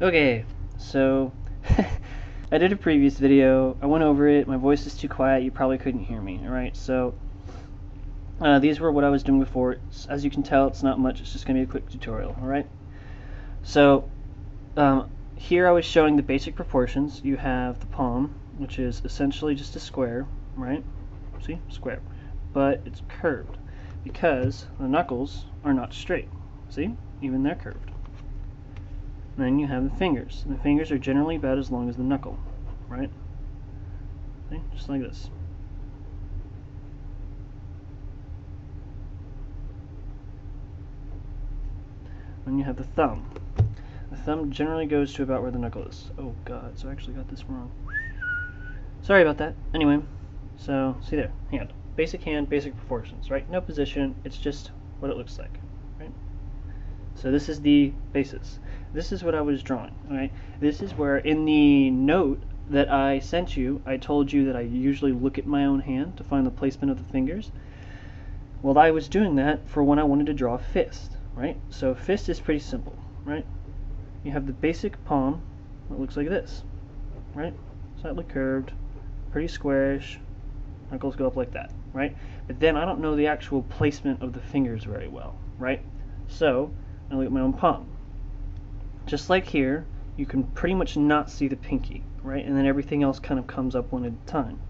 Okay, so I did a previous video. I went over it. My voice is too quiet. You probably couldn't hear me. Alright, so these were what I was doing before. As you can tell, it's not much. It's just going to be a quick tutorial. Alright, so here I was showing the basic proportions. You have the palm, which is essentially just a square, right? See? Square. But it's curved because the knuckles are not straight. See? Even they're curved. Then you have the fingers. And the fingers are generally about as long as the knuckle, right? See? Just like this. Then you have the thumb. The thumb generally goes to about where the knuckle is. Oh god, so I actually got this wrong. Sorry about that. Anyway, so see there, hand. Hand, basic proportions, right? No position, it's just what it looks like, right? So this is the basis. This is what I was drawing, right? This is where in the note that I sent you, I told you that I usually look at my own hand to find the placement of the fingers. Well, I was doing that for when I wanted to draw a fist, right? So a fist is pretty simple, right? You have the basic palm that looks like this, right? Slightly curved, pretty squarish, knuckles go up like that, right? But then I don't know the actual placement of the fingers very well, right? So I look at my own palm. Just like here, you can pretty much not see the pinky, right? And then everything else kind of comes up one at a time.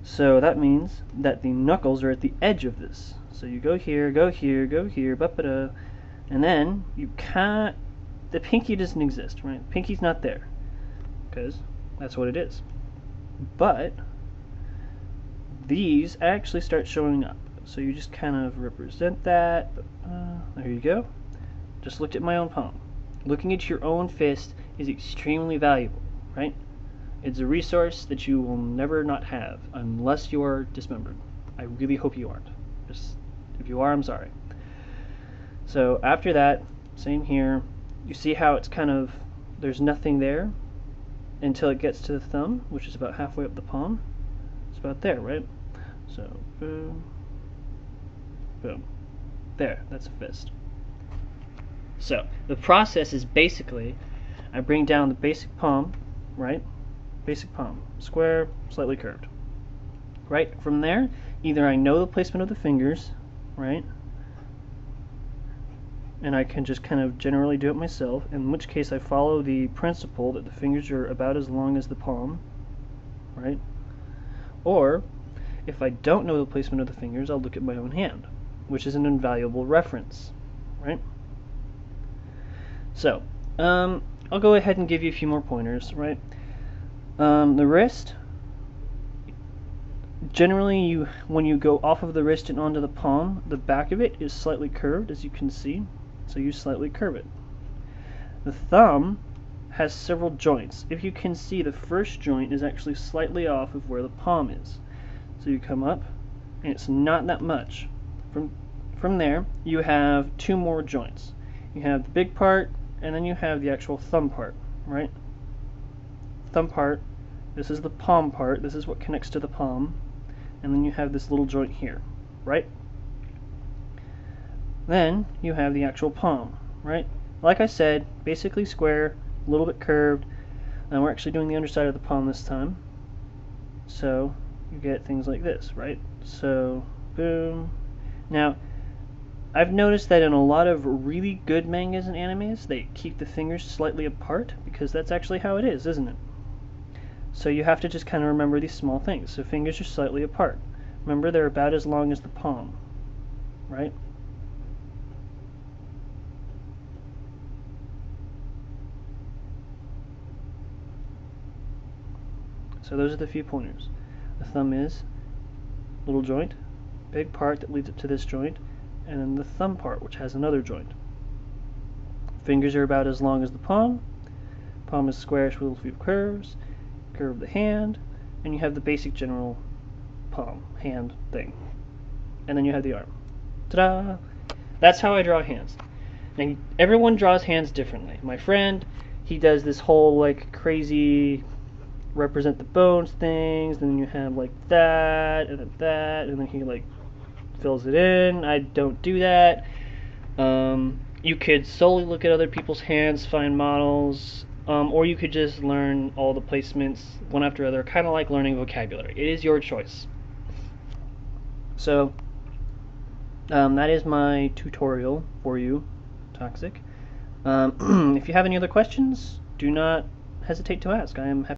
So that means that the knuckles are at the edge of this. So you go here, go here, go here, ba-ba-da, and then you can't, the pinky doesn't exist, right? The pinky's not there, because that's what it is. But these actually start showing up. So you just kind of represent that. There you go. Just looked at my own palm. Looking at your own fist is extremely valuable, right? It's a resource that you will never not have unless you are dismembered. I really hope you aren't. Just, if you are, I'm sorry. So after that, same here. You see how it's kind of, there's nothing there until it gets to the thumb, which is about halfway up the palm. It's about there, right? So, boom, boom. There, that's a fist. So, the process is basically, I bring down the basic palm, right? Basic palm, square, slightly curved. Right, from there, either I know the placement of the fingers, right? And I can just kind of generally do it myself, in which case I follow the principle that the fingers are about as long as the palm, right? Or, if I don't know the placement of the fingers, I'll look at my own hand, which is an invaluable reference, right? So, I'll go ahead and give you a few more pointers, right? The wrist, generally when you go off of the wrist and onto the palm, the back of it is slightly curved, as you can see, so you slightly curve it. The thumb has several joints. If you can see, the first joint is actually slightly off of where the palm is. So you come up, and it's not that much. From there, you have two more joints. You have the big part, and then you have the actual thumb part, right? Thumb part, this is the palm part, this is what connects to the palm, and then you have this little joint here, right? Then you have the actual palm, right? Like I said, basically square, a little bit curved, and we're actually doing the underside of the palm this time. So you get things like this, right? So, boom. Now, I've noticed that in a lot of really good mangas and animes, they keep the fingers slightly apart, because that's actually how it is, isn't it? So you have to just kind of remember these small things. So fingers are slightly apart. Remember, they're about as long as the palm, right? So those are the few pointers. The thumb is little joint, big part that leads up to this joint, and then the thumb part, which has another joint. Fingers are about as long as the palm. Palm is squarish with a few curves. Curve of the hand, and you have the basic general palm, hand thing. And then you have the arm. Ta-da! That's how I draw hands. Now, everyone draws hands differently. My friend, he does this whole like crazy represent the bones things, then you have like that, and then he like fills it in. I don't do that. You could solely look at other people's hands, find models, or you could just learn all the placements one after other, kind of like learning vocabulary. It is your choice. So, that is my tutorial for you, Toxic. If you have any other questions, do not hesitate to ask. I am happy